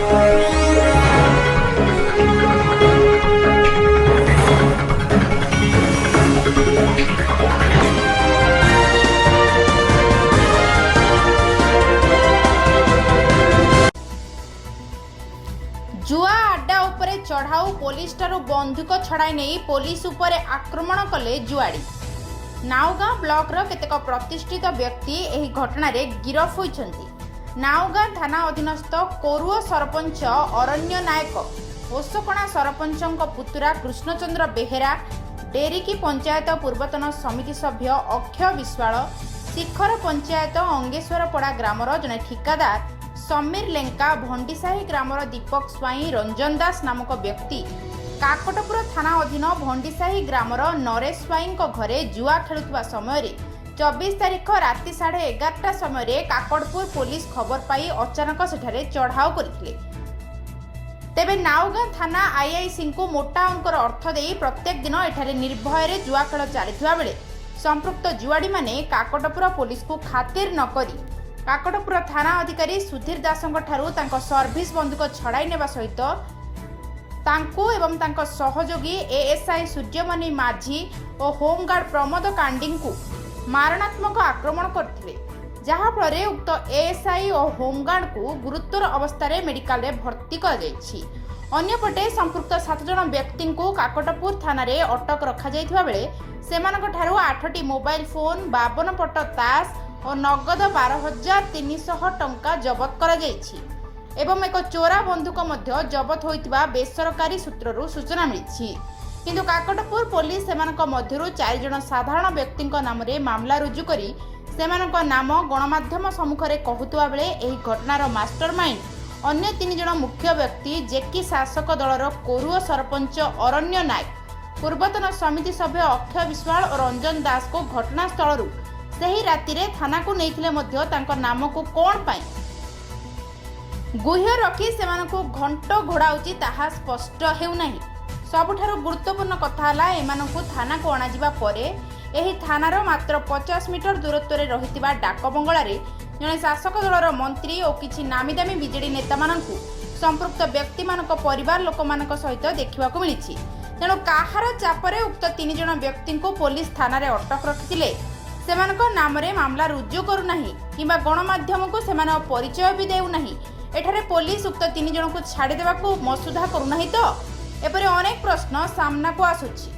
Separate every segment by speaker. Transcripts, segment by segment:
Speaker 1: जुआ अड्डा उपरे चढ़ाऊ पुलिस ठारू बंधुक छड़ाई नहीं पुलिस उपरे आक्रमण कले जुआड़ी। नाउगाँ ब्लॉक केतेक प्रतिष्ठित व्यक्ति एही घटना रे गिरफ होइछन्ति। नाउगाँ थाना अधीनस्थ कोरुओ सरपंच अरण्य नायक, ओसकणा सरपंचक पुतुरा कृष्णचंद्र बेहेरा, डेरिकी पंचायत पूर्वतन समिति सभ्य अक्षय विश्वाल, शिखर पंचायत अंगेश्वरपड़ा ग्रामर जने ठिकादार समीर लेंका, भंडीसाही ग्रामर दीपक स्वाई, रंजन दास नामक व्यक्ति काकटपुर थाना अधीन भंडीसाही ग्रामर नरेश स्वाई घरे जुआ खेलुवा समय 24 तारिख राति 11:30 समय काकटपुर पुलिस खबर पाई अचानक सेठारे चढ़ाऊ करथिले। तेबे नाउगाँ थाना आईआईसी को मोटा अंकर अर्थ दे प्रत्येक दिन एठारे निर्भय जुआ खेल चलता बेले संपृक्त जुआड़ी माने काकटपुर पुलिस को खातिर न करी काकटपुर थाना अधिकारी सुधीर दासंग ठारू तांको सर्विस बंधुक छड़ाई नेबा सहित तांको एवं तांको सहयोगी एएसआई सूर्यमणि माझी और होमगार्ड प्रमोद कांडी को मारणात्मक आक्रमण करथिले, जहा फଳରେ उक्त एएसआई और होमगार्ड को गुरुतर अवस्था मेडिकल रे भर्ती कर जायछि। अन्यपटे संपृक्त 7 जन व्यक्ति को काकटपुर थाना रे अटक रखा जायथिबा बेले सेमानक ठारू 8टी मोबाइल फोन, 52 पट ताश और नगद 12,300 टंका जबत करा जायछि एवं एक चोरा बंधुक मध्य जबत होइतिबा बेसरकारी सूत्ररू सूचना मिलिछि। किंतु काकटपुर पुलिस सेमानक मध्यरु 4 जन साधारण व्यक्ति नाम रे मामला रुजु करी सेमानक नाम गणमाध्यम सम्मुख रे कहूतबा बेले एही घटनार मास्टरमाइंड अन्य 3 जन मुख्य व्यक्ति जेकी शासक दलर कोरुओ सरपंच अरण्य नायक, पूर्वतन समिति सभ्य अक्षय विश्वाल और रंजन दास को घटनास्थल सही राति रे थाना को नैथिले मध्य तांको नाम को कोन पाई गुह्य रखी सेमानकु घंट घोड़ाउची ताहा स्पष्ट हेउ नाही। सबुठारु गुरुत्वपूर्ण कथा हला एमानकु थाना को अणा जिबा परे एही थानार मात्र 50 मीटर दूरत्व रे रहितिबा डाक बंगला रे जने शासक दलर मंत्री और किछि नामीदामी बिजेडी नेता मानकु संपृक्त व्यक्ति मानक परिवार लोक मानक सहित देखिबाकु मिलिछि। तेणु काहार चापरे उक्त 3 जन व्यक्ति को पुलिस थाना रे अटक रखिथिले सेमानक नाम रे मामला रुजु करू नाही किबा गणमाध्यम को सेमान परिचय भी देउ नाही। एठारे पुलिस उक्त 3 जन को छाड़ी देबाकू मसुधा करू नाही तो एपरे अनेक प्रश्न सामना को आसुछि।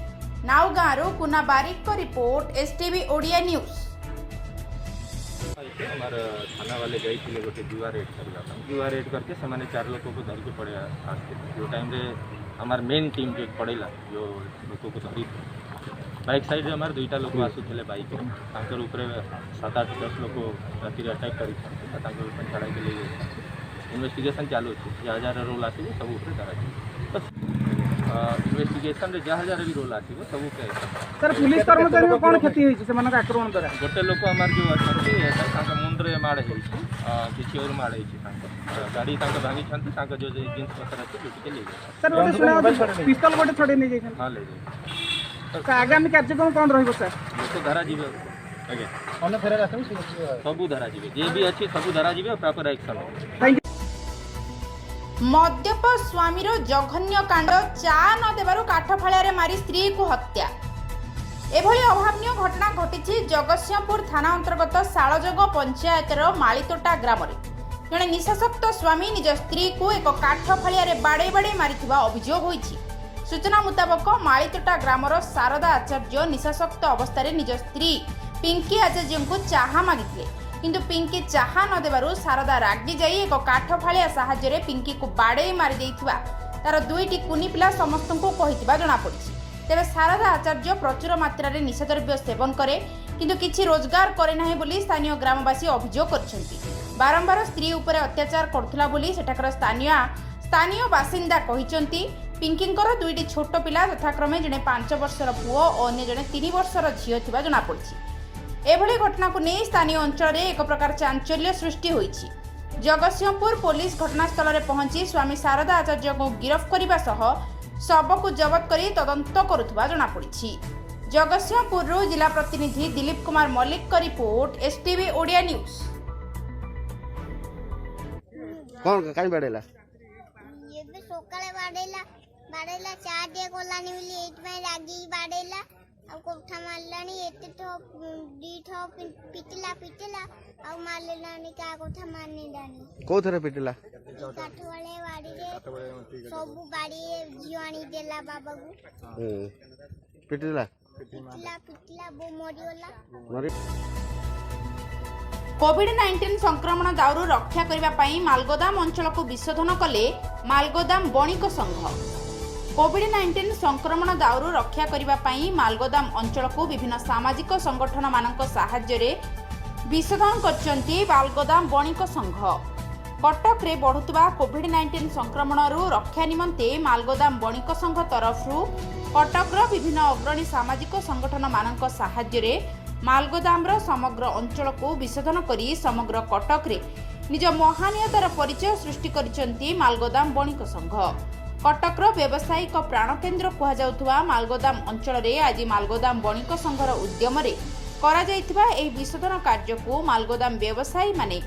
Speaker 1: नाउगाँ रो कुना बारिक को रिपोर्ट STV ओडिया न्यूज।
Speaker 2: हमारे थाना वाले गई थी गोटे जुआ रेड जुआ रेड करके से 4 लोगों को धर के पड़े आसते जो टाइम रे हमार मेन टीम जो पड़ेला जो लोगों को धरी बाइक साइड हमारे 2टा लोग आसुले बाइक ऊपर 7-8-10 लोग राति अटैक कर छाड़ा के लिए इन्वेस्टिगेशन चालू अच्छे जहाँ जहाँ रोल आसो सब धरा इन्वेस्टिगेशन रे जहाँ जहाँ भी रोल आसो सब
Speaker 3: सर पुलिस कर्मचारी को कौन क्षति होइछि सेमानक आक्रमण द्वारा
Speaker 2: गोटे लोक हमार जो अच्छा मुंड्रे माड़ किसी और माड़ गाड़ी भांगी जो जिन पत्र अच्छे
Speaker 3: सर पिस्तल गोटे छड़े नहीं जाइछन।
Speaker 2: हाँ ले जाए
Speaker 3: सर आगामी कार्यक्रम कौन रहिबो सर
Speaker 2: लोक धरा जीवे आगे अन्य फेरा राखबी सब धरा जीवे जे भी अच्छी सब धरा जीवे प्रॉपर एक्शन
Speaker 3: थैंक यू।
Speaker 1: मद्यप स्वामीर जघन्य कांड चा न देबारु काठ फाळिया मारी स्त्री को हत्या। एभली अभावनीय घटना घटी जगतसिंहपुर थाना अंतर्गत शालजग पंचायतर मालितोटा ग्राम रे जणे निशासक्त स्वामी निज स्त्री को एक काठ फाळिया बाड़े बाड़े मारिथिबा अभियोग होईछि। सूचना मुताबक मालितोटा ग्रामर शारदा आचार्य निशासक्त अवस्था निज स्त्री पिंकी आचार्य को चाहा मागिथिले किंतु पिंकी चाहा न देबारु शारदा रागी जाई एक काठ फाळिया सहायरे पिंकी को बाड़े मारी देइथिबा तार 2टी कुनी पिला समस्त को कहिथिबा जणा पड़िछि। तेबे शारदा आचार्य प्रचुर मात्रा रे निशाद्रव्य सेवन करे किंतु किछि रोजगार करे नाही बोली स्थानीय ग्रामवासी अभियोग करछन्ति। बारंबार स्त्री उपरे अत्याचार करथुला बोली सेठाकर स्थानीय बासिंदा कहिसंती। पिंकींकर 2टी छोट पिला यथाक्रमे जणे 5 वर्षर पुओ और अन्य जणे 3 वर्षर झियो थिबा जणा पड़िछि। एभली घटना को नहीं स्थानीय अंचल एक प्रकार चांचल्य सृष्टि होइछि। जगतसिंहपुर पुलिस घटनास्थल में पहुंची स्वामी शारदा आचार्य को गिरफ्त करने सह शव को जबत कर तदंत करुवा जनापड़ी। जगतसिंहपुर जिला प्रतिनिधि दिलीप कुमार मल्लिक का रिपोर्ट STV ओडिया न्यूज।
Speaker 4: कौन कहीं बढ़ेला सकाळे बाड़ेला चा दे गलानी बोली एइटमै रागी बाड़ेला आ कोठा मारलानी एते दी पिटला आ मारलेलानी का कोठा मारने दानी
Speaker 5: को थरे पिटला
Speaker 4: काठ वाले बाड़ी रे सब बाड़ी जीवानी देला बाबा को
Speaker 5: पिटला
Speaker 4: बो मरियोला
Speaker 5: मरि
Speaker 1: कोविड-19 संक्रमण दाउरू रक्षा करने पाई मालगोदाम अंचल को विशोधन कले मालगोदाम बणिक संघ। कोविड-19 संक्रमण दाउरू रक्षा करने पाई मालगोदाम अंचल को विभिन्न सामाजिक संगठन मानक साहाय्य रे विशोधन करचंती मालगोदाम बणिक संघ। कटक रे बढ़ुतबा कोविड-19 संक्रमण रक्षा निमंते मालगोदाम बणिक संघ तरफरु कटक विभिन्न अग्रणी सामाजिक संगठन मानक साहाय्य रे मालगोदाम समग्र अंचल को विशोधन करी समग्र कटक रे निज महानीयतार परिचय सृष्टि करिसंती मालगोदाम बणिक संघ। कटक व्यावसायिक प्राणकेन्द्र कहुवा मालगोदाम अंचल रे आज मालगोदाम बणिक संघर उद्यम रे करा जायथिबा एही विशोधन कार्य को मालगोदाम व्यवसायी माने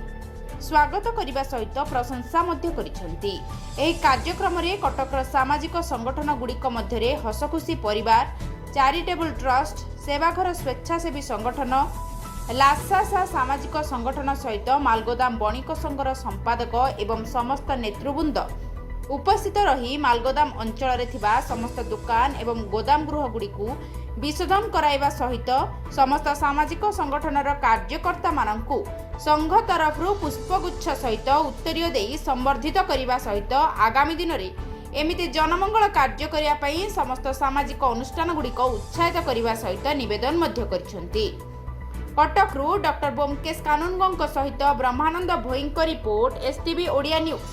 Speaker 1: स्वागत करने सहित प्रशंसा करिसेंती। एही कार्यक्रम रे कटकर सामाजिक संगठन गुड़िक मध्य हसखुशी परिवार, चैरिटेबल ट्रस्ट, सेवाघर स्वेच्छासेवी संगठन, लासासा सामाजिक संगठन सहित मालगोदाम बणिक संघर संपादक एवं समस्त नेतृवृंद उपस्थित रही मालगोदाम अंचल रे थिबा समस्त दुकान एवं गोदाम गृह गुड़िकु विशोधन कराइबा सहित समस्त सामाजिक संगठनर कार्यकर्ता माननकु संघ तरफरु पुष्पगुच्छ सहित उत्तरीय देई संवर्धित करिबा सहित आगामी दिन रे एमिति जनमंगल कार्य करिया पई समस्त सामाजिक अनुष्ठान गुड़िक उत्साहित करिबा सहित निवेदन मध्य करिसेंती। कटकरू डॉक्टर बोमकेश कानूनगों सहित ब्रह्मानंद भोईंक report STV Odia news.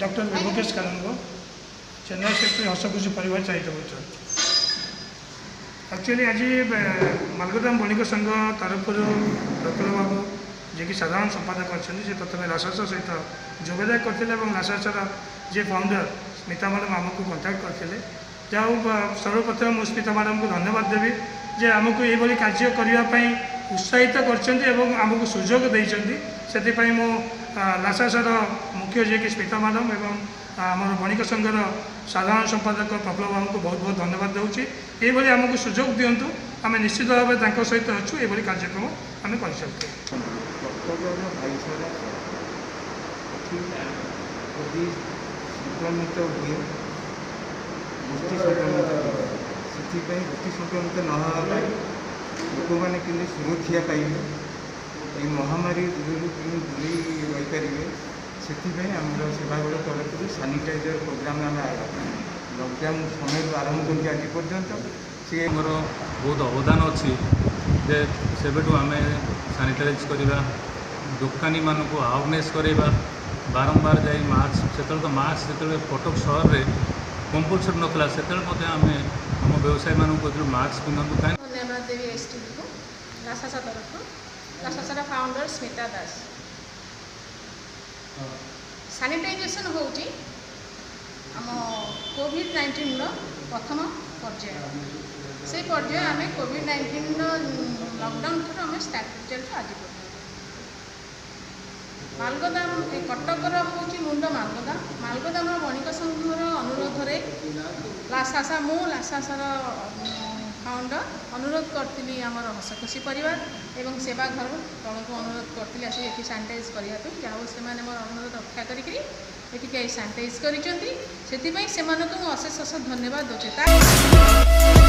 Speaker 6: Doctor Bomkesh Kanungo Chennai secretary Hasakhushi Parivar charitable actually आज मालगोदाम बणिक संघ तरफ डॉक्टर बाबू जी साधारण संपादक अच्छा से प्रथम लासास सहित जोगदान करते लासासर जी फाउंडर स्मिता मैडम आमको कंटाक्ट करते जहाँ सर्वप्रथम मुझे स्मिता मैडम को धन्यवाद देवी जे आमको ये कार्य करने उत्साहित करमको सुजोग देती से मो लासासर मुख्य जी कि स्मिता मैडम एवं आमर बणिक संघर साधारण संपादक प्रफुल्ल बाबू को बहुत बहुत धन्यवाद दूसरी ये आमको सुजोग दिंतु आम निश्चित भाव सहित अच्छु ये कार्यक्रम आम कर सकते
Speaker 7: भाईचारा यदि संक्रमित हुए गोष्ठी संक्रमित से गोष्ठी संक्रमित नहला लोक मैंने कि सुरक्षा पाइबे ये महामारी दूर दूरी रहीपर से आमर सेवागुड़ तरफ सानिटाइजर प्रोग्राम आम लकडाउन समय आरंभ कर आज पर्यंत सी
Speaker 8: मोर बहुत अवदान अच्छी जे सेबेठू आम सानिटाइज करवा दुकानी मानक अवेयरनेस करवा बारंबार जा मास्क से तो मास्क जो कटक सहर में कंपलसरी नाला से आम व्यवसायी मानक मास्क पिंधु कहीं
Speaker 9: धन्यवाद देवी STV को लासासा तरफ लासासार फाउंडर स्मिता दास सानिटाइजेशन होउची आम कोविड-19 प्रथम पर्याय से पर्याय आम कोविड-19 लॉकडाउन थ्रू आम स्टार्ट कर आज मालगोदाम कटकर हूँ मुंड मालगोदाम बणिक संघर अनुरोध लासासा मु लासासार फाउंडर अनुरोध करी आमर हसखुशी परिवार एवं सेवा घर तौक अनुरोध करी आस ये सानिटाइज करने जहाँ से मोर अनुरोध रक्षा करी सानिटाइज कर अशेष अशेष धन्यवाद दूचे।